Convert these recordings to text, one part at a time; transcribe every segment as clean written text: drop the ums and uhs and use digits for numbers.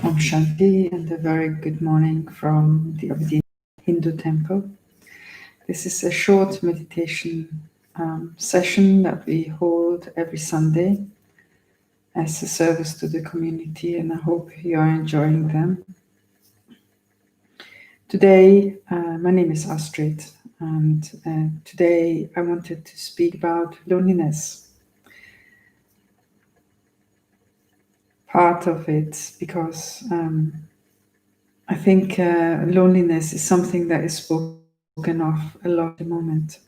Om Shanti and a very good morning from the Aberdeen.Hindu temple. This is a short meditation session that we hold every Sunday as a service to the community, and I hope you are enjoying them. Today, my name is Astrid, and today I wanted to speak about loneliness. Part of it because I think loneliness is something that is spoken of a lot at the moment.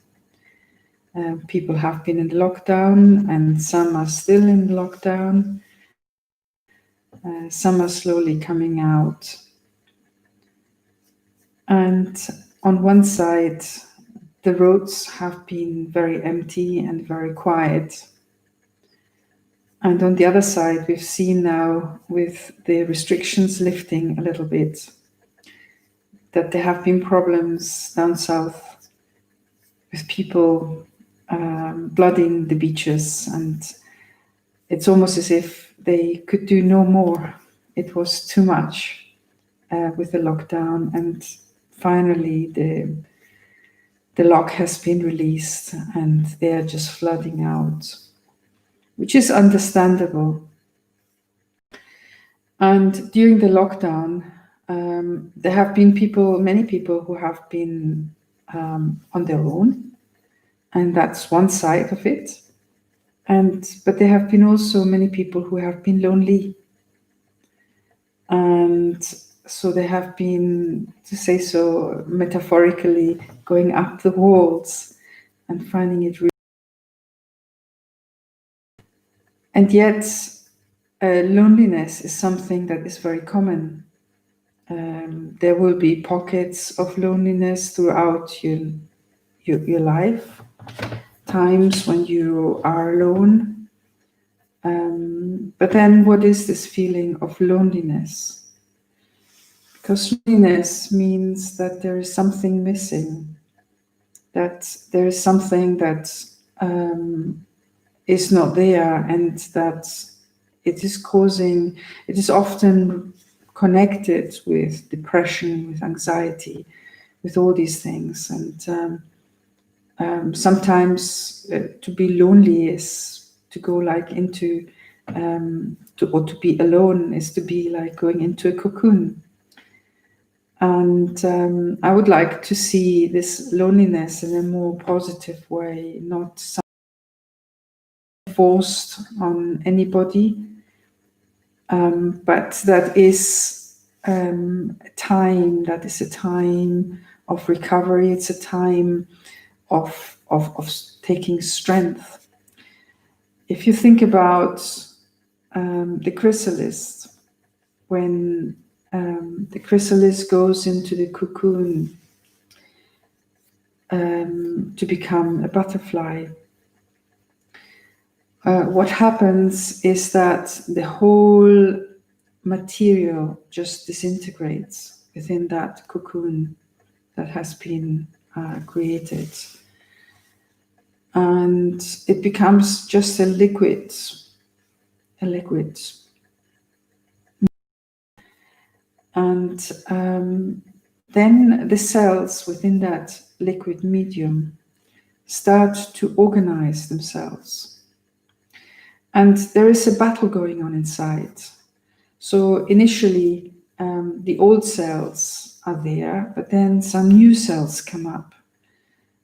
People have been in lockdown, and some are still in lockdown. Some are slowly coming out. And on one side, the roads have been very empty and very quiet. And on the other side, we've seen now, with the restrictions lifting a little bit, that there have been problems down south with people flooding the beaches, and it's almost as if they could do no more. It was too much with the lockdown, and finally the lock has been released and they're just flooding out, which is understandable. And during the lockdown, there have been many people who have been on their own, and that's one side of it. But there have been also many people who have been lonely, and so they have been, to say so metaphorically, going up the walls and finding it really. And yet, loneliness is something that is very common. There will be pockets of loneliness throughout your life, times when you are alone. But then what is this feeling of loneliness? Because loneliness means that there is something missing, that there is something that is not there, and that it is often connected with depression, with anxiety, with all these things. And sometimes to be lonely is to go like into, or to be alone is to be like going into a cocoon. And I would like to see this loneliness in a more positive way, not forced on anybody, but that is a time of recovery. It's a time of taking strength. If you think about the chrysalis, when the chrysalis goes into the cocoon to become a butterfly, what happens is that the whole material just disintegrates within that cocoon that has been created. And it becomes just a liquid. And then the cells within that liquid medium start to organize themselves. And there is a battle going on inside. So initially, the old cells are there, but then some new cells come up.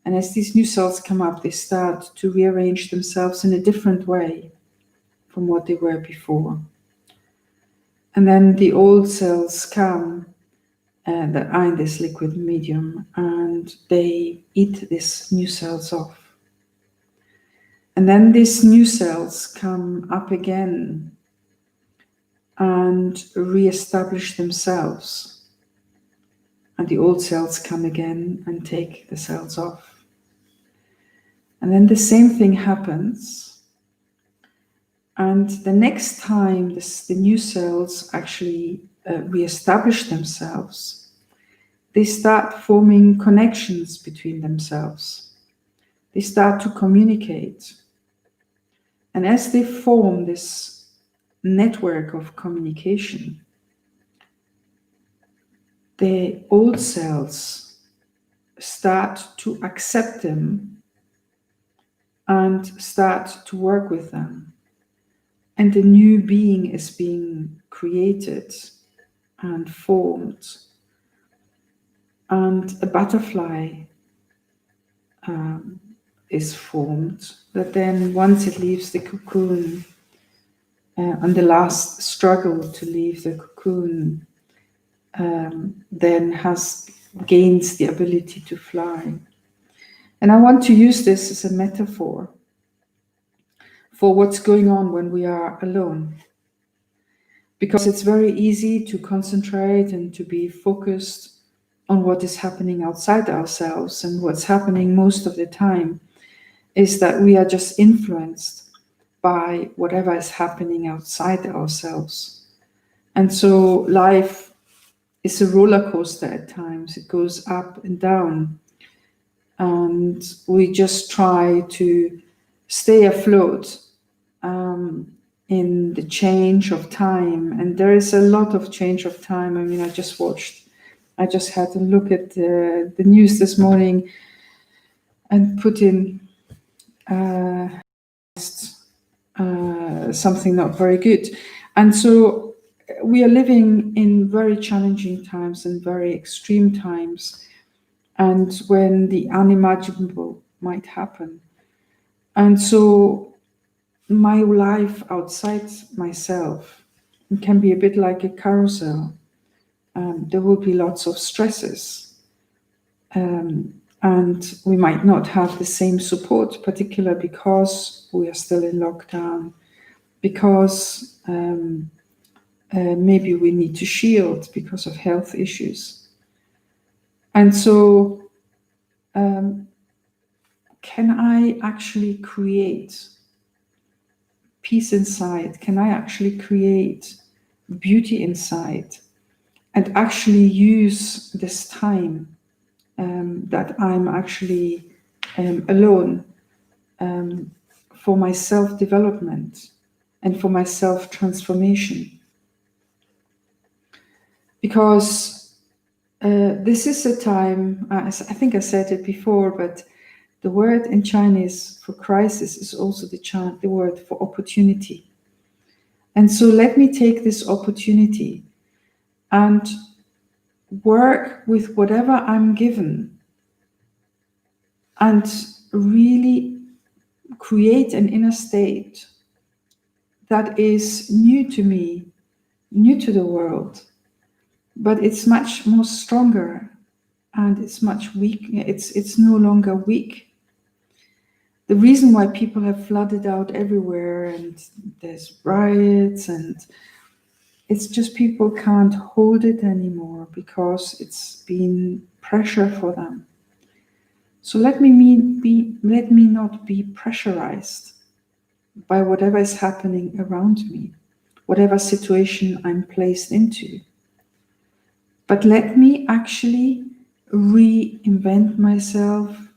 And as these new cells come up, they start to rearrange themselves in a different way from what they were before. And then the old cells come that are in this liquid medium, and they eat these new cells off. And then these new cells come up again and re-establish themselves. And the old cells come again and take the cells off. And then the same thing happens. And the next time the new cells actually re-establish themselves, they start forming connections between themselves. They start to communicate. And as they form this network of communication, the old cells start to accept them and start to work with them. And a new being is being created and formed. And a butterfly is formed, but then once it leaves the cocoon, and the last struggle to leave the cocoon, then gains the ability to fly. And I want to use this as a metaphor for what's going on when we are alone. Because it's very easy to concentrate and to be focused on what is happening outside ourselves. And what's happening most of the time is that we are just influenced by whatever is happening outside ourselves. And so life is a roller coaster at times. It goes up and down. And we just try to stay afloat in the change of time. And there is a lot of change of time. I mean, I just had a look at the news this morning and put in something not very good. And so we are living in very challenging times and very extreme times, and when the unimaginable might happen. And so my life outside myself can be a bit like a carousel. There will be lots of stresses, and we might not have the same support, particularly because we are still in lockdown, because maybe we need to shield because of health issues. And so can I actually create peace inside? Can I actually create beauty inside and actually use this time that I'm actually alone for my self-development and for my self-transformation? Because this is a time, I think I said it before, but the word in Chinese for crisis is also the word for opportunity. And so let me take this opportunity and work with whatever I'm given and really create an inner state that is new to me, new to the world, but it's much more stronger and it's much weak. It's no longer weak. The reason why people have flooded out everywhere and there's riots, and it's just people can't hold it anymore because it's been pressure for them. So let me not be pressurized by whatever is happening around me, whatever situation I'm placed into. But let me actually reinvent myself,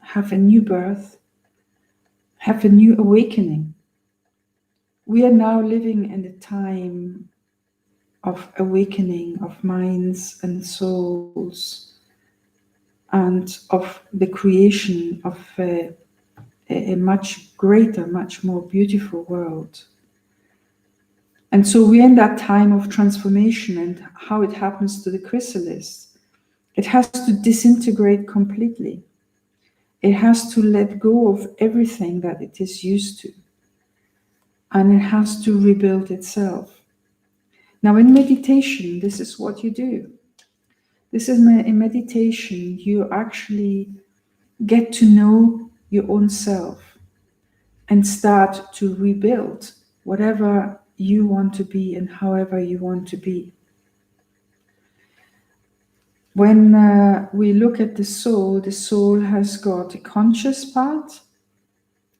have a new birth, have a new awakening. We are now living in a time of awakening of minds and souls and of the creation of a much greater, much more beautiful world. And so we're in that time of transformation, and how it happens to the chrysalis. It has to disintegrate completely. It has to let go of everything that it is used to. And it has to rebuild itself. Now in meditation, this is what you do. In meditation, you actually get to know your own self and start to rebuild whatever you want to be and however you want to be. When we look at the soul has got a conscious part,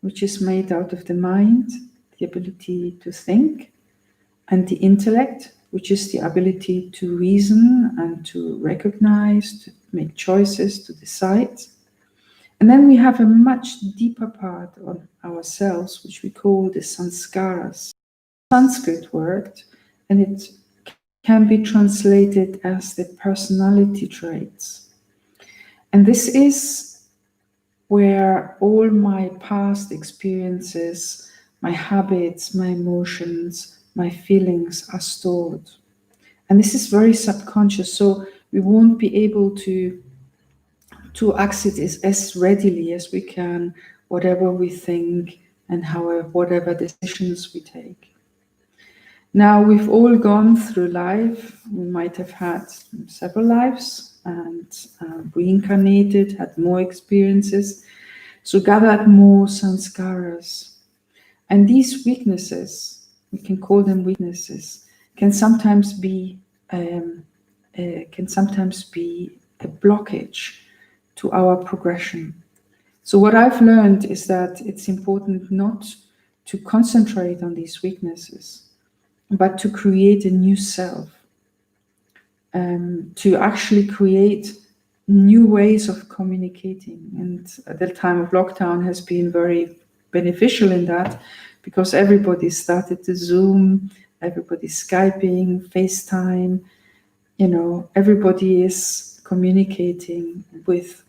which is made out of the mind, the ability to think, and the intellect, which is the ability to reason and to recognize, to make choices, to decide. And then we have a much deeper part of ourselves, which we call the sanskaras. Sanskrit word, and it can be translated as the personality traits. And this is where all my past experiences, my habits, my emotions, my feelings are stored. And this is very subconscious, so we won't be able to access it as readily as we can whatever we think and however whatever decisions we take. Now, we've all gone through life. We might have had several lives and reincarnated, had more experiences, so gathered more sanskaras. And these weaknesses, we can call them weaknesses, can sometimes be a blockage to our progression. So what I've learned is that it's important not to concentrate on these weaknesses, but to create a new self, to actually create new ways of communicating. And the time of lockdown has been very beneficial in that, because everybody started to Zoom, everybody's Skyping, FaceTime, everybody is communicating with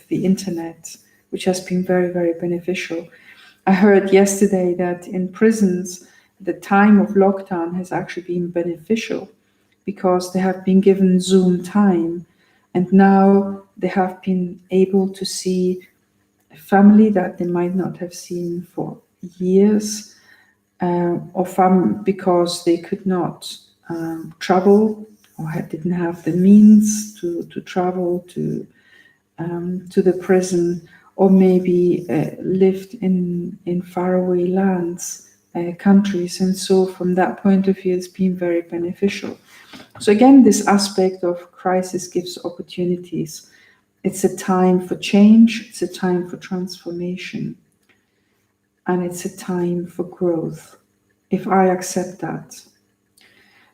the internet, which has been very, very beneficial. I heard yesterday that in prisons, the time of lockdown has actually been beneficial because they have been given Zoom time, and now they have been able to see a family that they might not have seen for years, because they could not travel or didn't have the means to travel to the prison, or maybe lived in faraway lands, countries. And so from that point of view, it's been very beneficial. So again, this aspect of crisis gives opportunities. It's a time for change, it's a time for transformation, and it's a time for growth, if I accept that.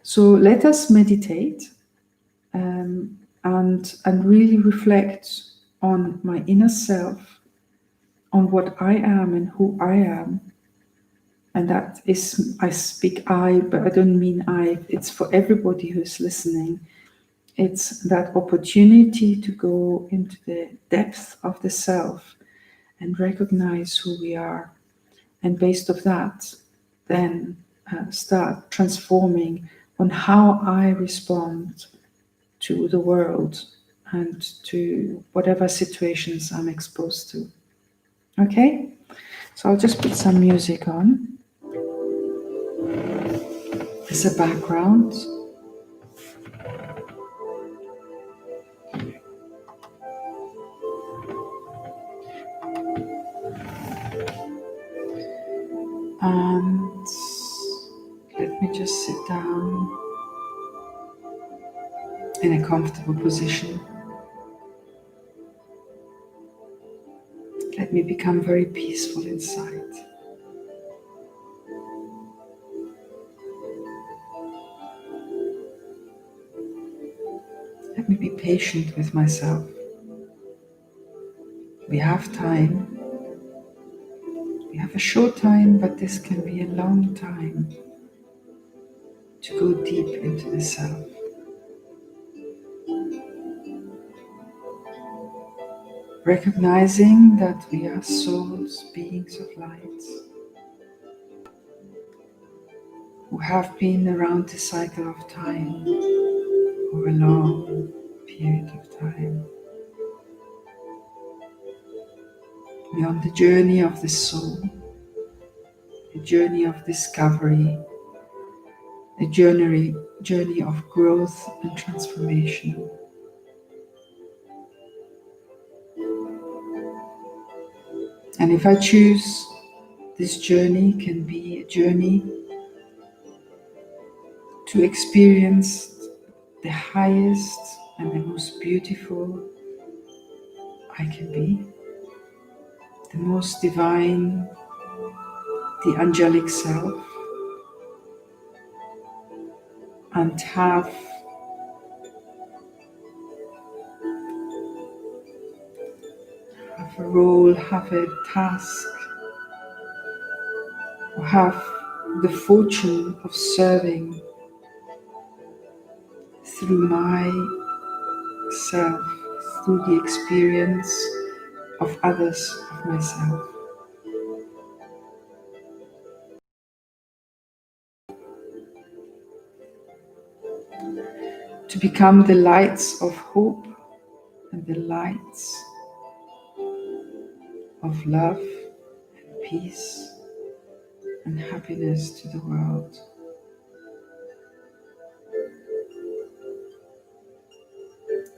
So let us meditate and really reflect on my inner self, on what I am and who I am. And that is, I speak I, but I don't mean I. It's for everybody who's listening. It's that opportunity to go into the depth of the self and recognize who we are. And based on that, then start transforming on how I respond to the world and to whatever situations I'm exposed to. Okay? So I'll just put some music on as a background. And let me just sit down in a comfortable position. Let me become very peaceful inside. Let me be patient with myself. We have time. We have a short time, but this can be a long time to go deep into the self. Recognizing that we are souls, beings of light, who have been around the cycle of time for a long period of time. We're on the journey of the soul, a journey of discovery, a journey of growth and transformation. And if I choose, this journey can be a journey to experience the highest and the most beautiful I can be, the most divine, the angelic self, and have a role, have a task, or have the fortune of serving through myself, through the experience of others, of myself. To become the lights of hope and the lights of love and peace and happiness to the world.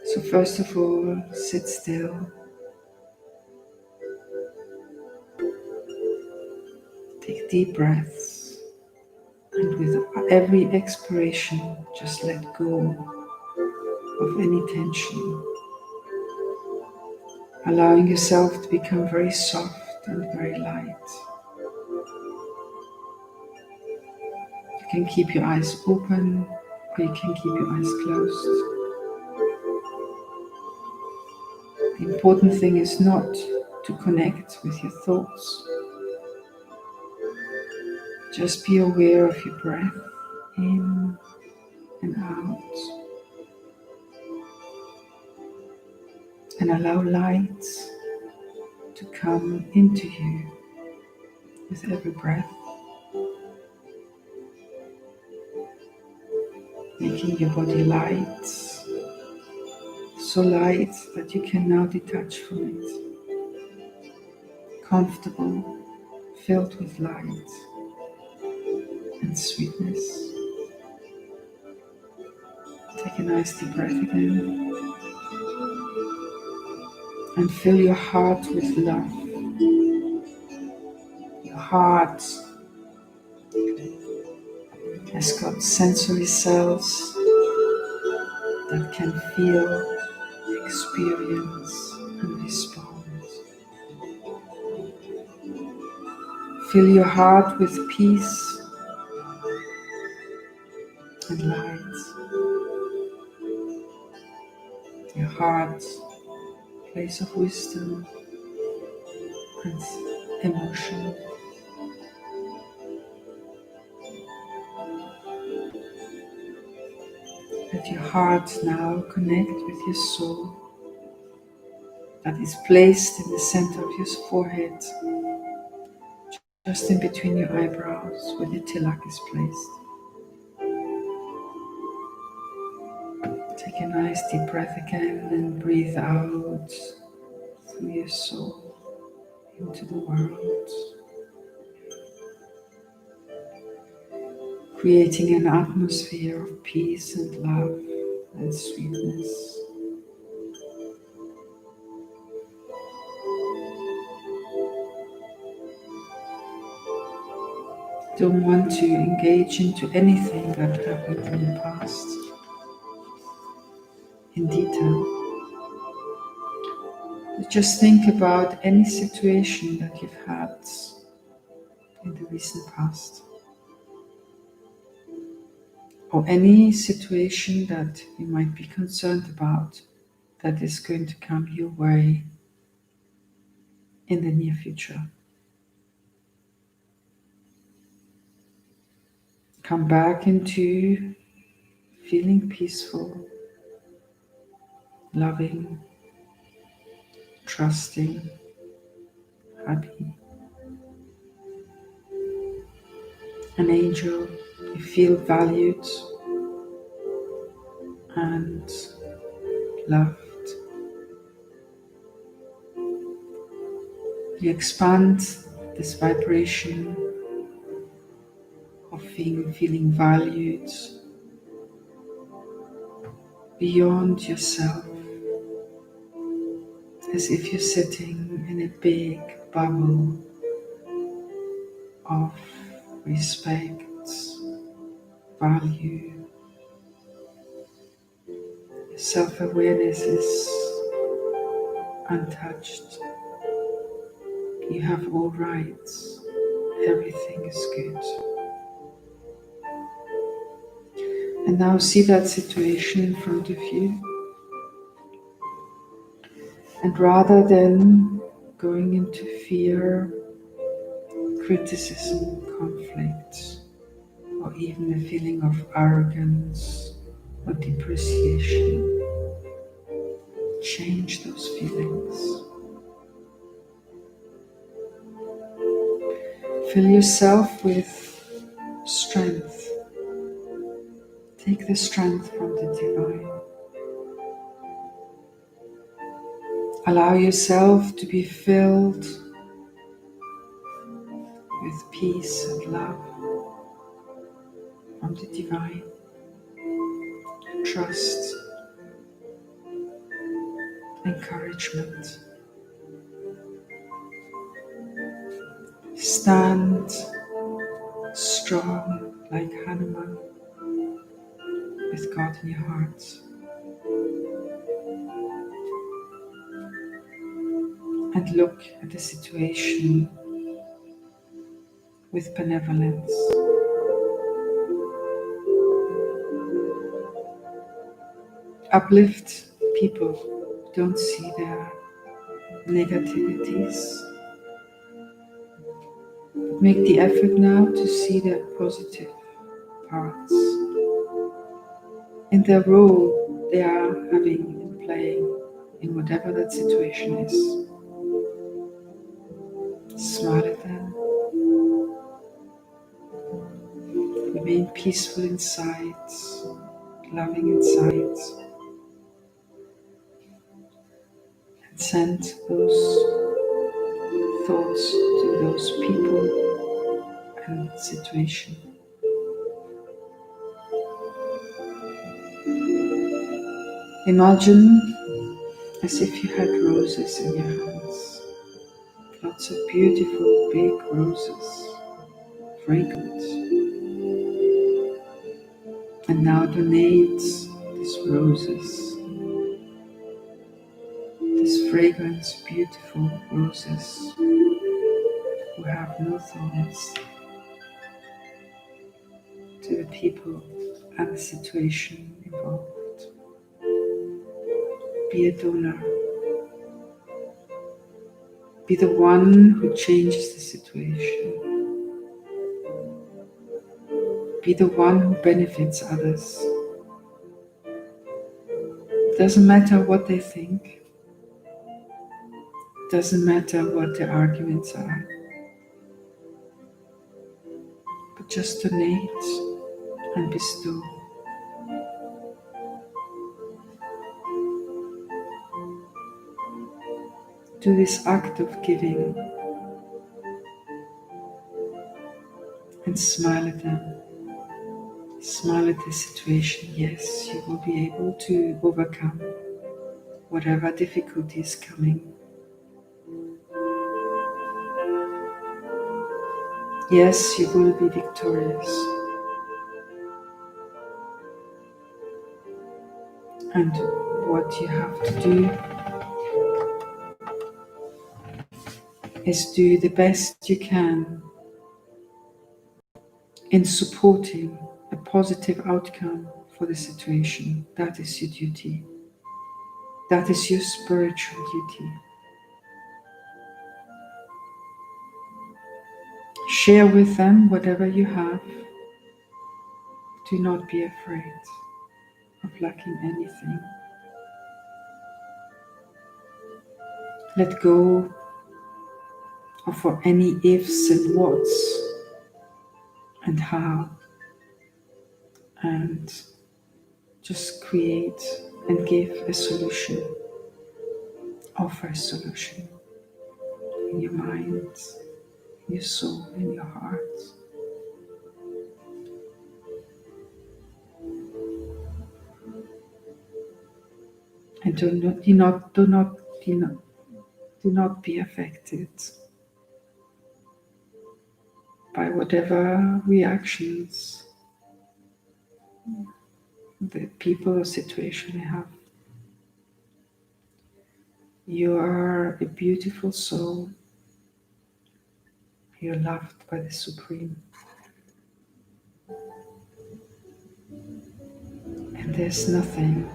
So first of all, sit still. Take deep breaths. And with every expiration, just let go of any tension. Allowing yourself to become very soft and very light. You can keep your eyes open or you can keep your eyes closed. The important thing is not to connect with your thoughts. Just be aware of your breath in and out. And allow light to come into you with every breath. Making your body light, so light that you can now detach from it. Comfortable, filled with light and sweetness. Take a nice deep breath again. And fill your heart with love. Your heart has got sensory cells that can feel, experience, and respond. Fill your heart with peace and light. Your heart, place of wisdom and emotion. Let your heart now connect with your soul that is placed in the center of your forehead, just in between your eyebrows where the tilak is placed. Take a nice deep breath again and breathe out through your soul into the world, creating an atmosphere of peace and love and sweetness. Don't want to engage into anything that happened in the past in detail. Just think about any situation that you've had in the recent past, or any situation that you might be concerned about that is going to come your way in the near future. Come back into feeling peaceful, loving, trusting, happy. An angel, you feel valued and loved. You expand this vibration of feeling valued beyond yourself, as if you're sitting in a big bubble of respect, value. Your self-awareness is untouched. You have all rights. Everything is good. And now see that situation in front of you. And rather than going into fear, criticism, conflict, or even a feeling of arrogance or depreciation. Change those feelings. Fill yourself with strength. Take the strength from the divine. Allow yourself to be filled with peace and love from the divine. Trust, encouragement. Stand strong like Hanuman with God in your heart. And look at the situation with benevolence. Uplift people. Don't see their negativities. But make the effort now to see their positive parts in their role they are having and playing in whatever that situation is. Smile at them. Remain peaceful inside, loving inside, and send those thoughts to those people and situation. Imagine as if you had roses in your hands, lots of beautiful big roses, fragrant. And now donate these roses, these fragrant, beautiful roses who have no thorns, to the people and the situation involved. Be a donor. Be the one who changes the situation. Be the one who benefits others. It doesn't matter what they think. It doesn't matter what their arguments are. But just donate and bestow. Do this act of giving and smile at them. Smile at the situation. Yes, you will be able to overcome whatever difficulty is coming. Yes, you will be victorious. And what you have to do is do the best you can in supporting a positive outcome for the situation. That is your duty. That is your spiritual duty. Share with them whatever you have. Do not be afraid of lacking anything. Let go of for any ifs and whats and how, and just create and give a solution. Offer a solution in your mind, in your soul, in your heart. And do not be affected by whatever reactions the people or situation have. You are a beautiful soul. You're loved by the Supreme. And there's nothing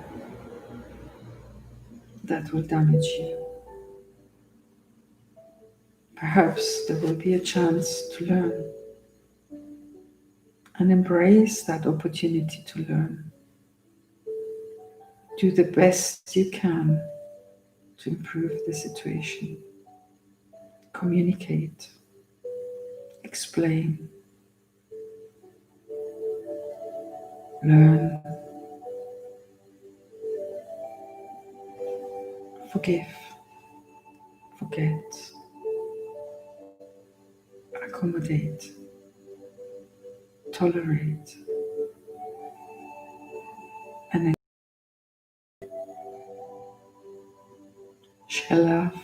that will damage you. Perhaps there will be a chance to learn and embrace that opportunity to learn. Do the best you can to improve the situation. Communicate, explain, learn, forgive, forget, accommodate, tolerate, and share love.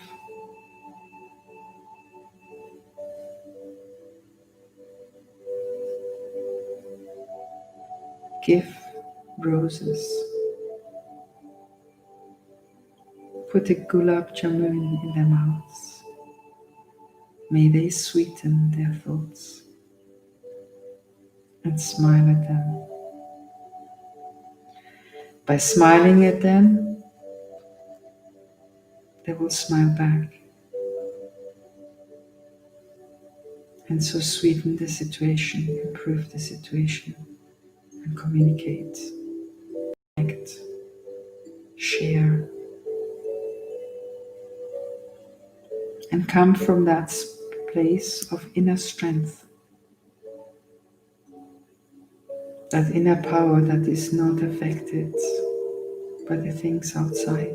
Give roses. Put a gulab jamun in their mouths. May they sweeten their thoughts. And smile at them. By smiling at them, they will smile back. And so sweeten the situation, improve the situation, and communicate, connect, share, and come from that place of inner strength, that inner power that is not affected by the things outside.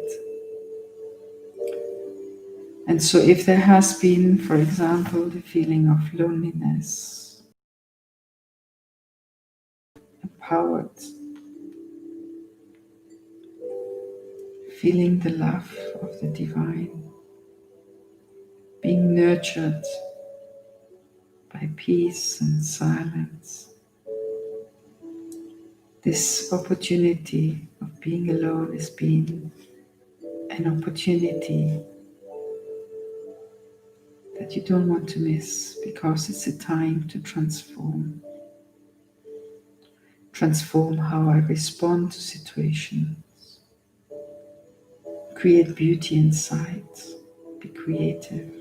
And so if there has been, for example, the feeling of loneliness, empowered, feeling the love of the divine, being nurtured by peace and silence, this opportunity of being alone has been an opportunity that you don't want to miss, because it's a time to transform how I respond to situations, create beauty inside, be creative,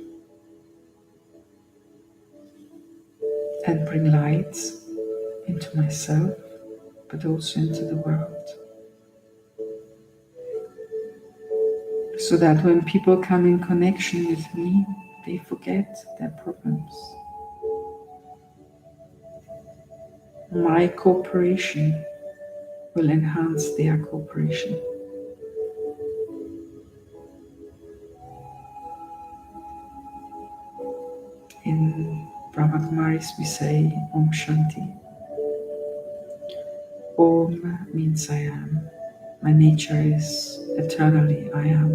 and bring light into myself, but also into the world. So that when people come in connection with me, they forget their problems. My cooperation will enhance their cooperation. In Brahma Kumaris we say Om Shanti. Om means I am. My nature is eternally I am.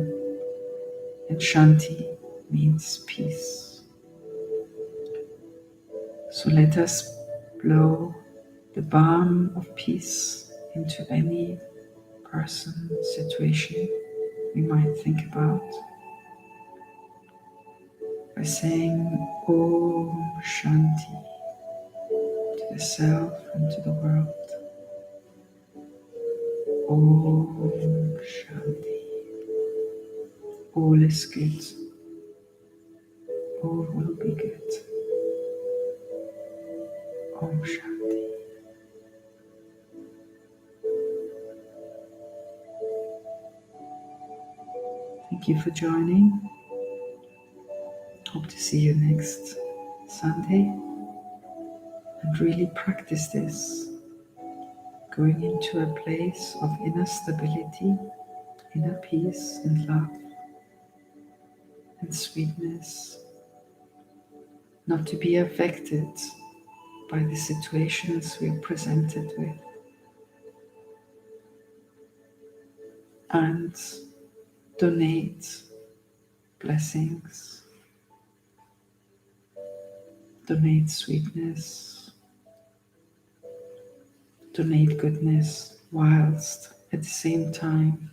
And Shanti means peace. So let us blow the balm of peace into any person, situation we might think about by saying Om Shanti to the self and to the world. Om Shanti. All is good. All will be good. Om Shanti. Thank you for joining. Hope to see you next Sunday. And really practice this. Going into a place of inner stability, inner peace and love and sweetness. Not to be affected by the situations we are presented with. And donate blessings, donate sweetness, donate goodness, whilst at the same time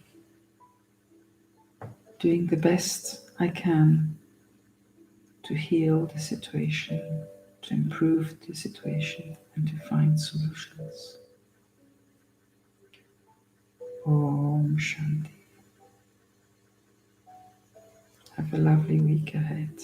doing the best I can to heal the situation, to improve the situation, and to find solutions. Om Shanti. Have a lovely week ahead.